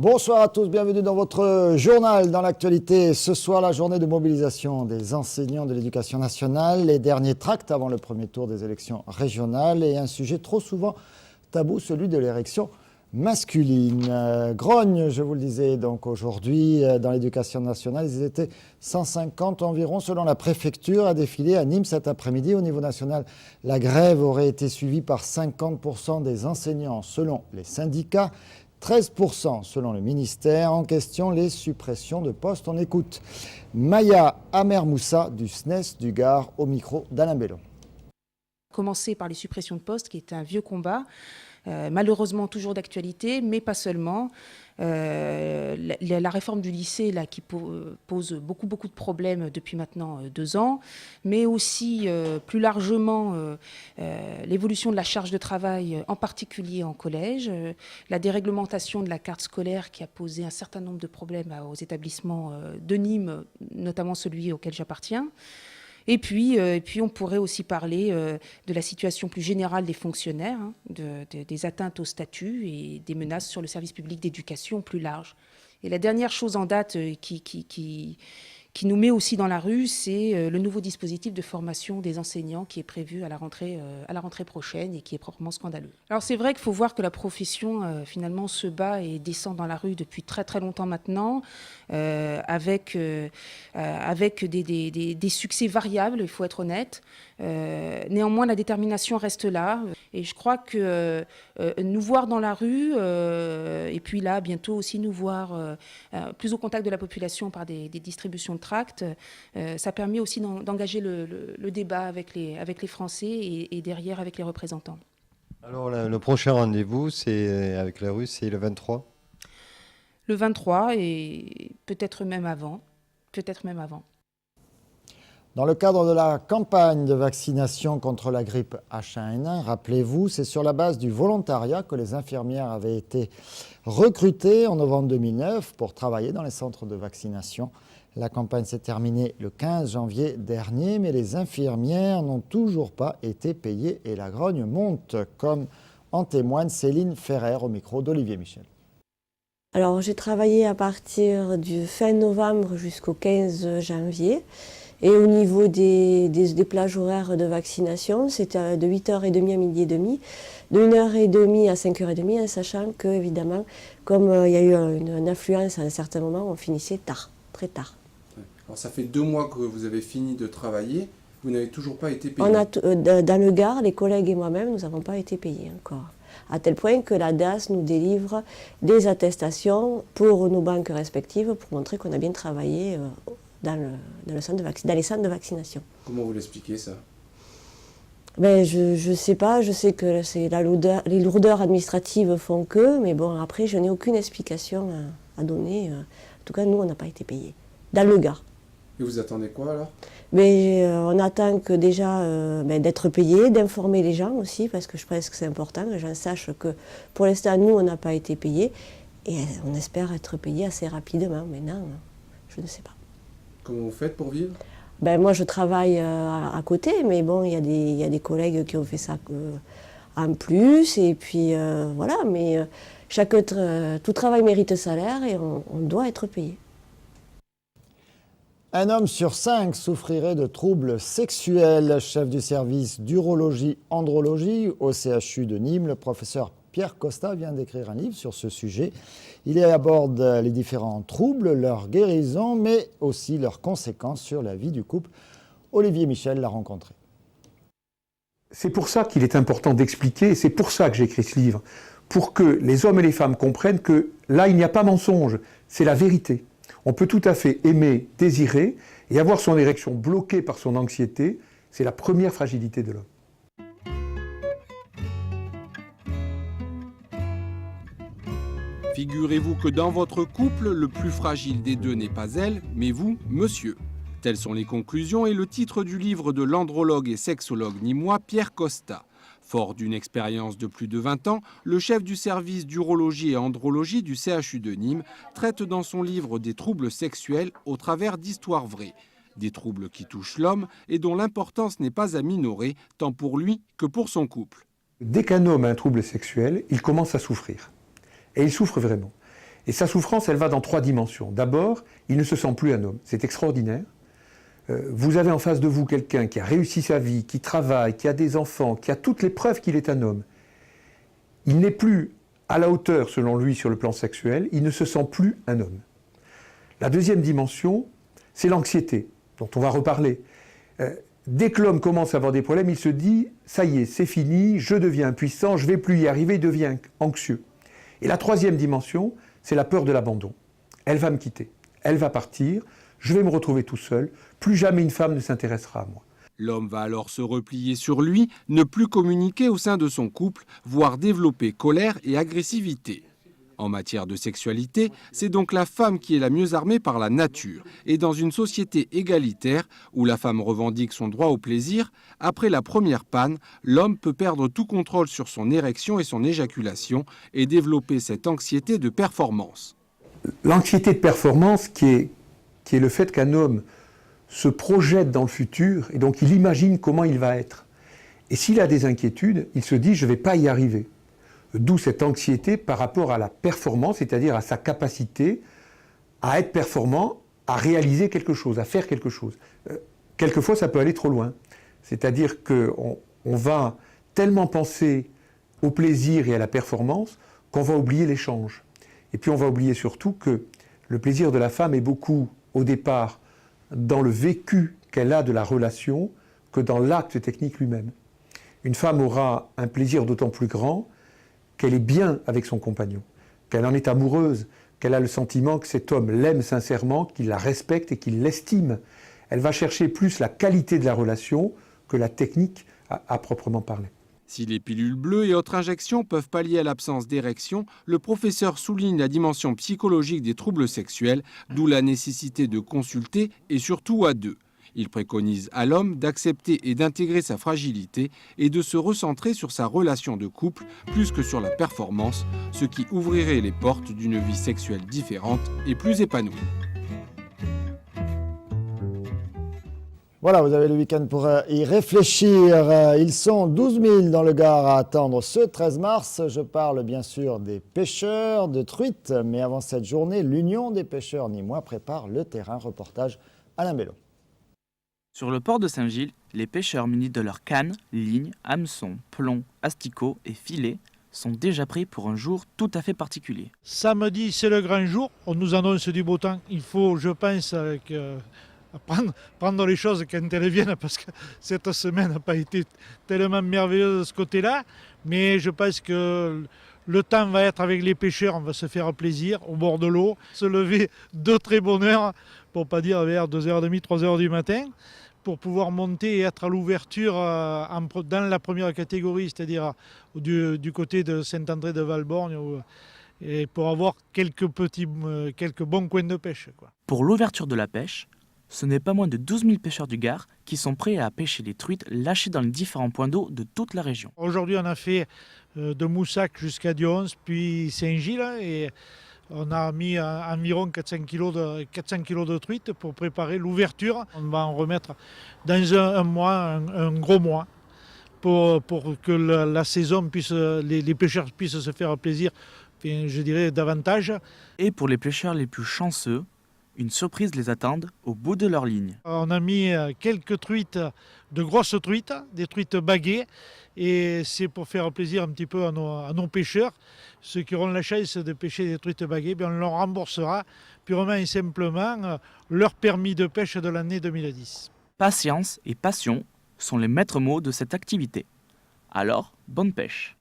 Bonsoir à tous, bienvenue dans votre journal dans l'actualité. Ce soir, la journée de mobilisation des enseignants de l'éducation nationale, les derniers tracts avant le premier tour des élections régionales et un sujet trop souvent tabou, celui de l'érection masculine. Grogne, je vous le disais, donc aujourd'hui dans l'éducation nationale, ils étaient 150 environ selon la préfecture à défiler à Nîmes cet après-midi. Au niveau national, la grève aurait été suivie par 50% des enseignants selon les syndicats. 13% selon le ministère. En question, les suppressions de postes. On écoute Maya Amermoussa du SNES du Gard au micro d'Alain Bellon. Commencer par les suppressions de postes, qui est un vieux combat, malheureusement toujours d'actualité, mais pas seulement. La réforme du lycée là, qui pose beaucoup de problèmes depuis maintenant 2 ans, mais aussi plus largement l'évolution de la charge de travail, en particulier en collège, la déréglementation de la carte scolaire qui a posé un certain nombre de problèmes aux établissements de Nîmes, notamment celui auquel j'appartiens. Et puis, on pourrait aussi parler de la situation plus générale des fonctionnaires, des atteintes au statut et des menaces sur le service public d'éducation plus large. Et la dernière chose en date qui nous met aussi dans la rue, c'est le nouveau dispositif de formation des enseignants qui est prévu à la rentrée prochaine et qui est proprement scandaleux. Alors c'est vrai qu'il faut voir que la profession finalement se bat et descend dans la rue depuis très longtemps maintenant, avec des succès variables, il faut être honnête. Néanmoins, la détermination reste là. Et je crois que nous voir dans la rue, et puis là, bientôt aussi nous voir plus au contact de la population par des distributions de tracts, ça permet aussi d'engager le débat avec les Français et derrière avec les représentants. Alors, le prochain rendez-vous avec la rue, c'est le 23 ? Le 23 et peut-être même avant. Dans le cadre de la campagne de vaccination contre la grippe H1N1, rappelez-vous, c'est sur la base du volontariat que les infirmières avaient été recrutées en novembre 2009 pour travailler dans les centres de vaccination. La campagne s'est terminée le 15 janvier dernier, mais les infirmières n'ont toujours pas été payées et la grogne monte, comme en témoigne Céline Ferrer au micro d'Olivier Michel. Alors j'ai travaillé à partir du fin novembre jusqu'au 15 janvier. Et au niveau des plages horaires de vaccination, c'était de 8h30 à midi et demi, de 1h30 à 5h30, en sachant que, évidemment, comme il y a eu une affluence à un certain moment, on finissait tard, très tard. Alors ça fait 2 mois que vous avez fini de travailler, vous n'avez toujours pas été payé. Dans le Gard, les collègues et moi-même, nous n'avons pas été payés encore. À tel point que la DAS nous délivre des attestations pour nos banques respectives pour montrer qu'on a bien travaillé dans les centres de vaccination. Comment vous l'expliquez ça ? Je ne sais pas, je sais que les lourdeurs administratives font que, mais bon, après, je n'ai aucune explication à donner. En tout cas, nous, on n'a pas été payés, dans le Gard. Et vous attendez quoi alors ? On attend que déjà d'être payés, d'informer les gens aussi, parce que je pense que c'est important que les gens sachent que pour l'instant, nous, on n'a pas été payés, et on espère être payés assez rapidement. Maintenant, je ne sais pas. Comment vous faites pour vivre ? Moi, je travaille à côté, mais bon, il y a des collègues qui ont fait ça en plus, et puis voilà, mais tout travail mérite salaire et on doit être payé. Un homme sur 5 souffrirait de troubles sexuels. Chef du service d'urologie-andrologie au CHU de Nîmes, le professeur Pierre Costa vient d'écrire un livre sur ce sujet. Il y aborde les différents troubles, leur guérison, mais aussi leurs conséquences sur la vie du couple. Olivier Michel l'a rencontré. C'est pour ça qu'il est important d'expliquer, et c'est pour ça que j'ai écrit ce livre, pour que les hommes et les femmes comprennent que là, il n'y a pas mensonge, c'est la vérité. On peut tout à fait aimer, désirer, et avoir son érection bloquée par son anxiété, c'est la première fragilité de l'homme. Figurez-vous que dans votre couple, le plus fragile des deux n'est pas elle, mais vous, monsieur. Telles sont les conclusions et le titre du livre de l'andrologue et sexologue nîmois Pierre Costa. Fort d'une expérience de plus de 20 ans, le chef du service d'urologie et andrologie du CHU de Nîmes traite dans son livre des troubles sexuels au travers d'histoires vraies. Des troubles qui touchent l'homme et dont l'importance n'est pas à minorer, tant pour lui que pour son couple. Dès qu'un homme a un trouble sexuel, il commence à souffrir. Et il souffre vraiment. Et sa souffrance, elle va dans 3 dimensions. D'abord, il ne se sent plus un homme. C'est extraordinaire. Vous avez en face de vous quelqu'un qui a réussi sa vie, qui travaille, qui a des enfants, qui a toutes les preuves qu'il est un homme. Il n'est plus à la hauteur, selon lui, sur le plan sexuel. Il ne se sent plus un homme. La deuxième dimension, c'est l'anxiété, dont on va reparler. Dès que l'homme commence à avoir des problèmes, il se dit « ça y est, c'est fini, je deviens impuissant, je ne vais plus y arriver », il devient anxieux. Et la troisième dimension, c'est la peur de l'abandon. Elle va me quitter, elle va partir, je vais me retrouver tout seul, plus jamais une femme ne s'intéressera à moi. L'homme va alors se replier sur lui, ne plus communiquer au sein de son couple, voire développer colère et agressivité. En matière de sexualité, c'est donc la femme qui est la mieux armée par la nature. Et dans une société égalitaire, où la femme revendique son droit au plaisir, après la première panne, l'homme peut perdre tout contrôle sur son érection et son éjaculation et développer cette anxiété de performance. L'anxiété de performance qui est le fait qu'un homme se projette dans le futur et donc il imagine comment il va être. Et s'il a des inquiétudes, il se dit « je ne vais pas y arriver ». D'où cette anxiété par rapport à la performance, c'est-à-dire à sa capacité à être performant, à réaliser quelque chose, à faire quelque chose. Quelquefois, ça peut aller trop loin. C'est-à-dire qu'on va tellement penser au plaisir et à la performance qu'on va oublier l'échange. Et puis on va oublier surtout que le plaisir de la femme est beaucoup, au départ, dans le vécu qu'elle a de la relation que dans l'acte technique lui-même. Une femme aura un plaisir d'autant plus grand qu'elle est bien avec son compagnon, qu'elle en est amoureuse, qu'elle a le sentiment que cet homme l'aime sincèrement, qu'il la respecte et qu'il l'estime. Elle va chercher plus la qualité de la relation que la technique à proprement parler. Si les pilules bleues et autres injections peuvent pallier à l'absence d'érection, le professeur souligne la dimension psychologique des troubles sexuels, d'où la nécessité de consulter et surtout à deux. Il préconise à l'homme d'accepter et d'intégrer sa fragilité et de se recentrer sur sa relation de couple plus que sur la performance, ce qui ouvrirait les portes d'une vie sexuelle différente et plus épanouie. Voilà, vous avez le week-end pour y réfléchir. Ils sont 12 000 dans le Gard à attendre ce 13 mars. Je parle bien sûr des pêcheurs de truites. Mais avant cette journée, l'Union des pêcheurs nîmois prépare le terrain. Reportage Alain Bello. Sur le port de Saint-Gilles, les pêcheurs munis de leurs cannes, lignes, hameçons, plombs, asticots et filets sont déjà prêts pour un jour tout à fait particulier. Samedi, c'est le grand jour. On nous annonce du beau temps. Il faut, je pense, prendre les choses quand elles viennent parce que cette semaine n'a pas été tellement merveilleuse de ce côté-là. Mais je pense que le temps va être avec les pêcheurs. On va se faire plaisir au bord de l'eau, se lever de très bonne heure, pour ne pas dire vers 2h30, 3h du matin, pour pouvoir monter et être à l'ouverture dans la première catégorie, c'est-à-dire du côté de Saint-André de Valborgne, et pour avoir quelques bons coins de pêche, quoi. Pour l'ouverture de la pêche, ce n'est pas moins de 12 000 pêcheurs du Gard qui sont prêts à pêcher les truites lâchées dans les différents points d'eau de toute la région. Aujourd'hui, on a fait de Moussac jusqu'à Dions, puis Saint-Gilles, et on a mis environ 400 kg de truites pour préparer l'ouverture. On va en remettre dans un mois, un gros mois, pour que la saison les pêcheurs puissent se faire plaisir, je dirais davantage. Et pour les pêcheurs les plus chanceux, une surprise les attend au bout de leur ligne. On a mis quelques truites, de grosses truites, des truites baguées, et c'est pour faire plaisir un petit peu à nos pêcheurs. Ceux qui auront la chance de pêcher des truites baguées, on leur remboursera purement et simplement leur permis de pêche de l'année 2010. Patience et passion sont les maîtres mots de cette activité. Alors, bonne pêche.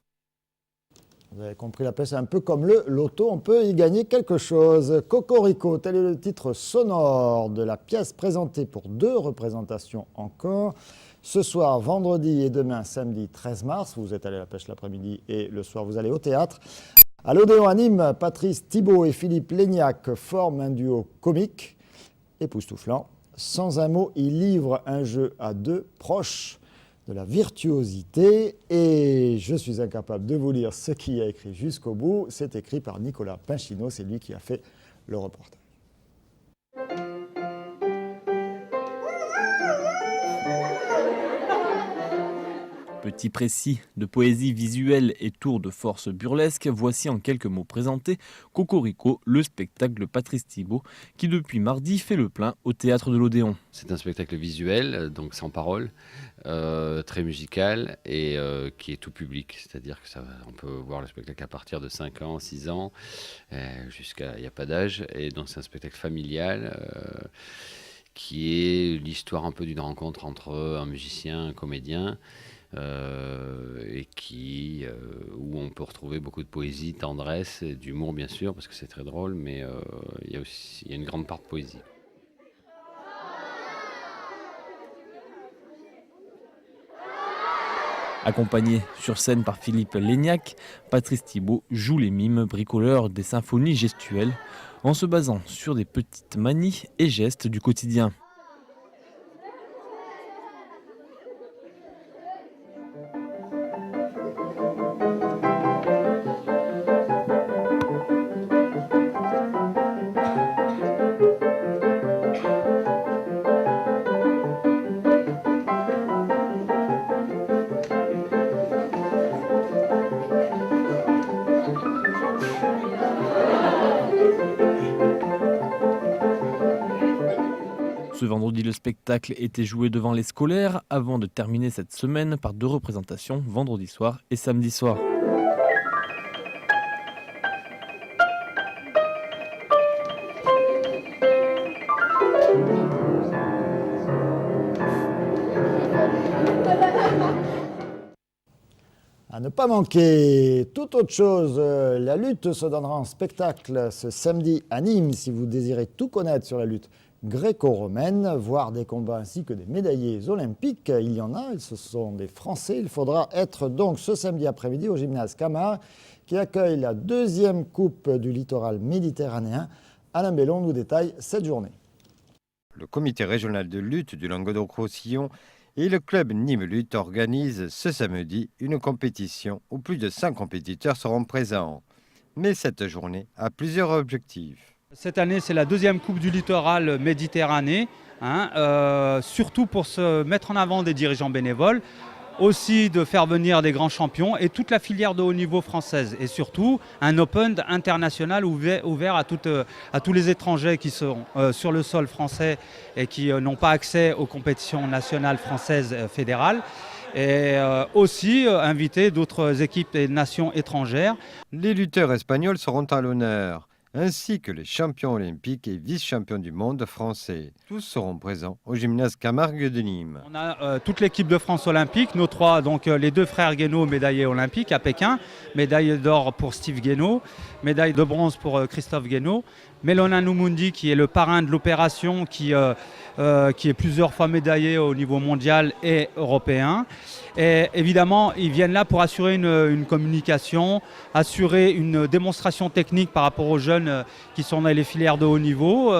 Vous avez compris, la pêche, c'est un peu comme le loto, on peut y gagner quelque chose. Cocorico, tel est le titre sonore de la pièce présentée pour 2 représentations encore. Ce soir, vendredi et demain, samedi 13 mars, vous êtes allé à la pêche l'après-midi et le soir, vous allez au théâtre. À l'Odéon à Nîmes, Patrice Thibault et Philippe Léniac forment un duo comique, époustouflant. Sans un mot, ils livrent un jeu à 2 proche de la virtuosité. Et je suis incapable de vous lire ce qu'il y a écrit jusqu'au bout. C'est écrit par Nicolas Pinchino, c'est lui qui a fait le reportage. Petit précis de poésie visuelle et tour de force burlesque, voici en quelques mots présenté Cocorico, le spectacle de Patrice Thibault, qui depuis mardi fait le plein au Théâtre de l'Odéon. C'est un spectacle visuel, donc sans parole, très musical et qui est tout public. C'est-à-dire qu'on peut voir le spectacle à partir de 5 ans, 6 ans, jusqu'à il n'y a pas d'âge. Et donc c'est un spectacle familial qui est l'histoire un peu d'une rencontre entre un musicien, un comédien, et où on peut retrouver beaucoup de poésie, tendresse, et d'humour bien sûr, parce que c'est très drôle, mais il y a une grande part de poésie. Accompagné sur scène par Philippe Léniac, Patrice Thibault joue les mimes bricoleurs des symphonies gestuelles en se basant sur des petites manies et gestes du quotidien. Ce vendredi, le spectacle était joué devant les scolaires avant de terminer cette semaine par 2 représentations, vendredi soir et samedi soir. À ne pas manquer, toute autre chose, la lutte se donnera en spectacle ce samedi à Nîmes. Si vous désirez tout connaître sur la lutte gréco-romaine, voir des combats ainsi que des médaillés olympiques, il y en a, ce sont des Français. Il faudra être donc ce samedi après-midi au gymnase Camard qui accueille la 2e Coupe du littoral méditerranéen. Alain Bellon nous détaille cette journée. Le comité régional de lutte du Languedoc-Roussillon et le club Nîmes Lutte organisent ce samedi une compétition où plus de 100 compétiteurs seront présents. Mais cette journée a plusieurs objectifs. Cette année, c'est la 2e Coupe du littoral méditerranéen, surtout pour se mettre en avant des dirigeants bénévoles, aussi de faire venir des grands champions et toute la filière de haut niveau française. Et surtout, un Open international ouvert à tous les étrangers qui sont sur le sol français et qui n'ont pas accès aux compétitions nationales françaises fédérales. Et aussi inviter d'autres équipes et nations étrangères. Les lutteurs espagnols seront à l'honneur, ainsi que les champions olympiques et vice-champions du monde français. Tous seront présents au gymnase Camargue de Nîmes. On a toute l'équipe de France olympique, nos 3, donc les 2 frères Guénaud, médaillés olympiques à Pékin, médaille d'or pour Steve Guénaud, médaille de bronze pour Christophe Guénaud, Melona Numundi qui est le parrain de l'opération, qui est plusieurs fois médaillé au niveau mondial et européen. Et évidemment, ils viennent là pour assurer une communication, assurer une démonstration technique par rapport aux jeunes qui sont dans les filières de haut niveau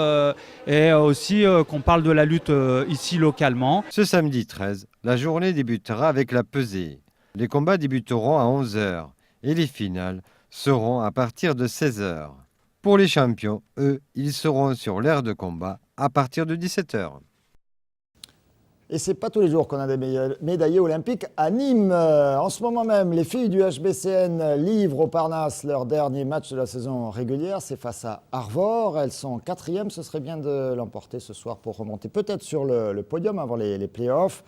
et aussi qu'on parle de la lutte ici localement. Ce samedi 13, la journée débutera avec la pesée. Les combats débuteront à 11h et les finales seront à partir de 16h. Pour les champions, eux, ils seront sur l'aire de combat à partir de 17h. Et c'est pas tous les jours qu'on a des médaillés olympiques à Nîmes. En ce moment même, les filles du HBCN livrent au Parnasse leur dernier match de la saison régulière. C'est face à Arvor. Elles sont 4e. Ce serait bien de l'emporter ce soir pour remonter peut-être sur le podium avant les playoffs.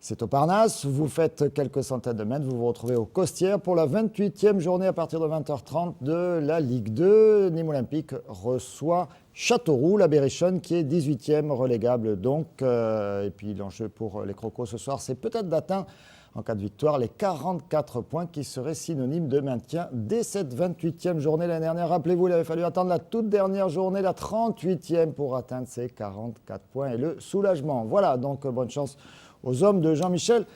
C'est au Parnasse. Vous faites quelques centaines de mètres. Vous vous retrouvez au Costières pour la 28e journée à partir de 20h30 de la Ligue 2. Nîmes Olympique reçoit Châteauroux, la Berrichonne qui est 18e relégable donc. Et puis l'enjeu pour les Crocos ce soir, c'est peut-être d'atteindre, en cas de victoire, les 44 points qui seraient synonymes de maintien dès cette 28e journée. L'année dernière, rappelez-vous, il avait fallu attendre la toute dernière journée, la 38e, pour atteindre ces 44 points et le soulagement. Voilà, donc bonne chance aux hommes de Jean-Michel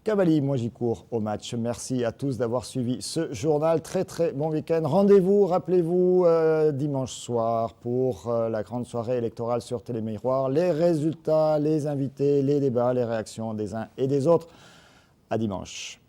Cavalli. Moi, j'y cours au match. Merci à tous d'avoir suivi ce journal. Très, très bon week-end. Rendez-vous, rappelez-vous, dimanche soir pour la grande soirée électorale sur Télémiroir. Les résultats, les invités, les débats, les réactions des uns et des autres. À dimanche.